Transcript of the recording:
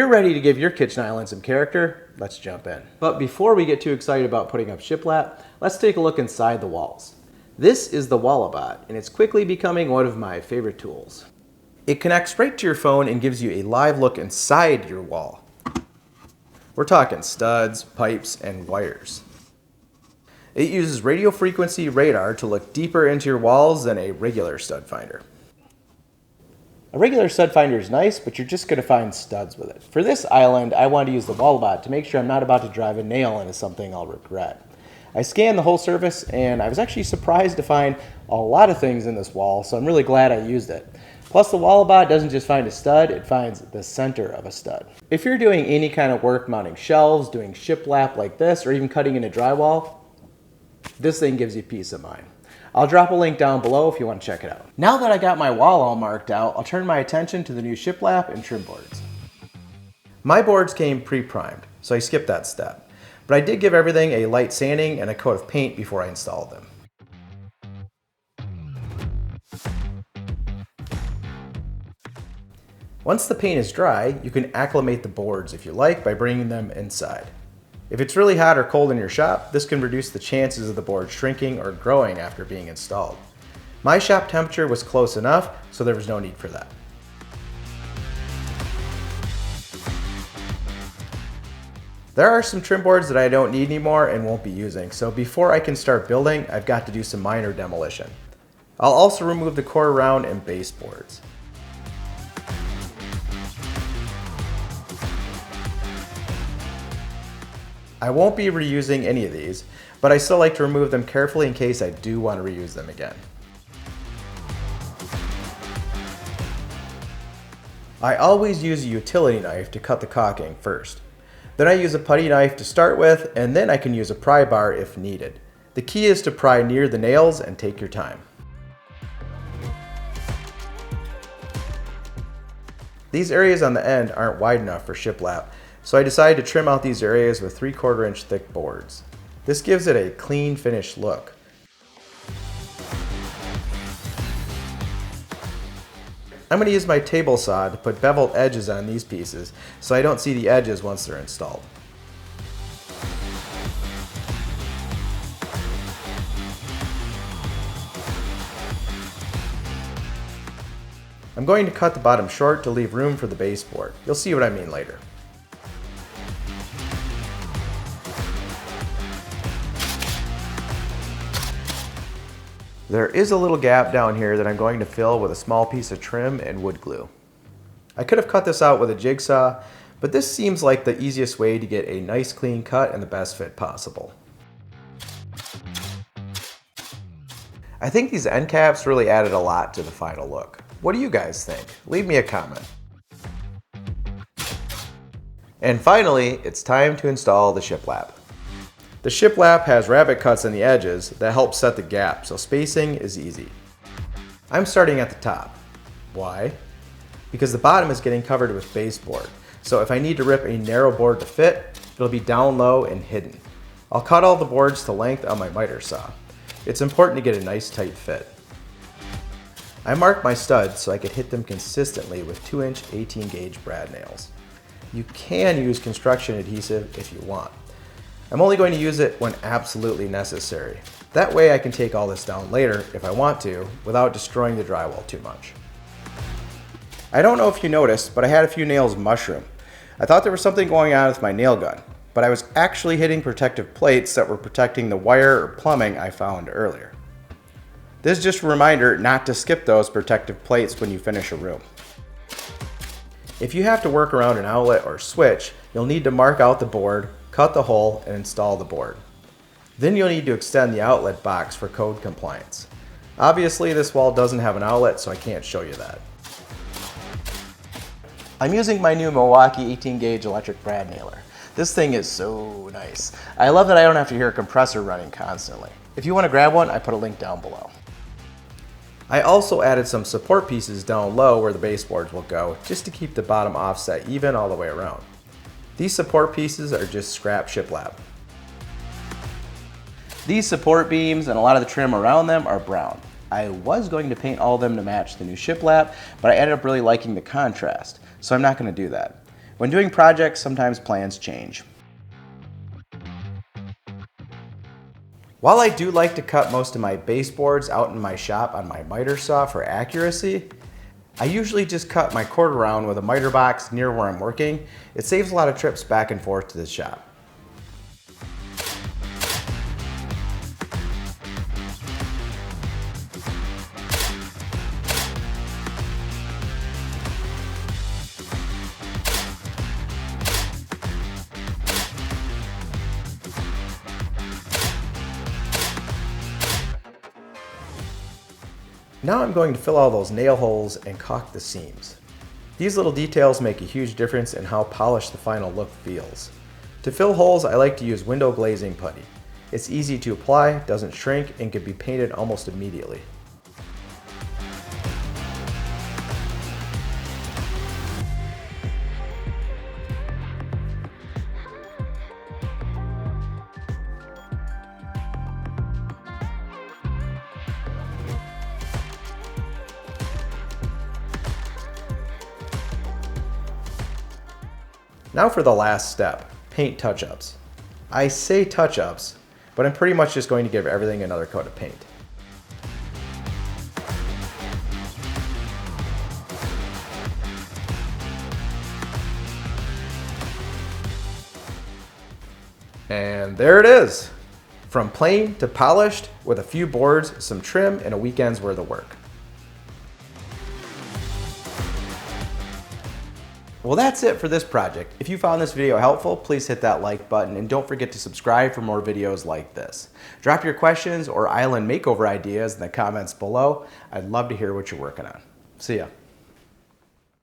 If you're ready to give your kitchen island some character, let's jump in. But before we get too excited about putting up shiplap, let's take a look inside the walls. This is the Wallabot, and it's quickly becoming one of my favorite tools. It connects right to your phone and gives you a live look inside your wall. We're talking studs, pipes, and wires. It uses radio frequency radar to look deeper into your walls than a regular stud finder. A regular stud finder is nice, but you're just going to find studs with it. For this island, I wanted to use the Wallabot to make sure I'm not about to drive a nail into something I'll regret. I scanned the whole surface, and I was actually surprised to find a lot of things in this wall, so I'm really glad I used it. Plus, the Wallabot doesn't just find a stud, it finds the center of a stud. If you're doing any kind of work mounting shelves, doing shiplap like this, or even cutting into drywall, this thing gives you peace of mind. I'll drop a link down below if you want to check it out. Now that I got my wall all marked out, I'll turn my attention to the new shiplap and trim boards. My boards came pre-primed, so I skipped that step. But I did give everything a light sanding and a coat of paint before I installed them. Once the paint is dry, you can acclimate the boards if you like by bringing them inside. If it's really hot or cold in your shop, this can reduce the chances of the board shrinking or growing after being installed. My shop temperature was close enough, so there was no need for that. There are some trim boards that I don't need anymore and won't be using, so before I can start building, I've got to do some minor demolition. I'll also remove the core round and baseboards. I won't be reusing any of these, but I still like to remove them carefully in case I do want to reuse them again. I always use a utility knife to cut the caulking first. Then I use a putty knife to start with, and then I can use a pry bar if needed. The key is to pry near the nails and take your time. These areas on the end aren't wide enough for shiplap, so I decided to trim out these areas with 3/4 inch thick boards. This gives it a clean finished look. I'm going to use my table saw to put beveled edges on these pieces so I don't see the edges once they're installed. I'm going to cut the bottom short to leave room for the baseboard. You'll see what I mean later. There is a little gap down here that I'm going to fill with a small piece of trim and wood glue. I could have cut this out with a jigsaw, but this seems like the easiest way to get a nice clean cut and the best fit possible. I think these end caps really added a lot to the final look. What do you guys think? Leave me a comment. And finally, it's time to install the shiplap. The shiplap has rabbet cuts in the edges that help set the gap, so spacing is easy. I'm starting at the top. Why? Because the bottom is getting covered with baseboard, so if I need to rip a narrow board to fit, it'll be down low and hidden. I'll cut all the boards to length on my miter saw. It's important to get a nice tight fit. I marked my studs so I could hit them consistently with 2-inch 18-gauge brad nails. You can use construction adhesive if you want. I'm only going to use it when absolutely necessary. That way I can take all this down later if I want to, without destroying the drywall too much. I don't know if you noticed, but I had a few nails mushroom. I thought there was something going on with my nail gun, but I was actually hitting protective plates that were protecting the wire or plumbing I found earlier. This is just a reminder not to skip those protective plates when you finish a room. If you have to work around an outlet or switch, you'll need to mark out the board, cut the hole, and install the board. Then you'll need to extend the outlet box for code compliance. Obviously, this wall doesn't have an outlet, so I can't show you that. I'm using my new Milwaukee 18-gauge electric brad nailer. This thing is so nice. I love that I don't have to hear a compressor running constantly. If you want to grab one, I put a link down below. I also added some support pieces down low where the baseboards will go, just to keep the bottom offset even all the way around. These support pieces are just scrap shiplap. These support beams and a lot of the trim around them are brown. I was going to paint all of them to match the new shiplap, but I ended up really liking the contrast, so I'm not going to do that. When doing projects, sometimes plans change. While I do like to cut most of my baseboards out in my shop on my miter saw for accuracy, I usually just cut my quarter round with a miter box near where I'm working. It saves a lot of trips back and forth to the shop. Now I'm going to fill all those nail holes and caulk the seams. These little details make a huge difference in how polished the final look feels. To fill holes, I like to use window glazing putty. It's easy to apply, doesn't shrink, and can be painted almost immediately. Now for the last step, paint touch-ups. I say touch-ups, but I'm pretty much just going to give everything another coat of paint. And there it is! From plain to polished with a few boards, some trim, and a weekend's worth of work. Well, that's it for this project. If you found this video helpful, please hit that like button and don't forget to subscribe for more videos like this. Drop your questions or island makeover ideas in the comments below. I'd love to hear what you're working on. See ya.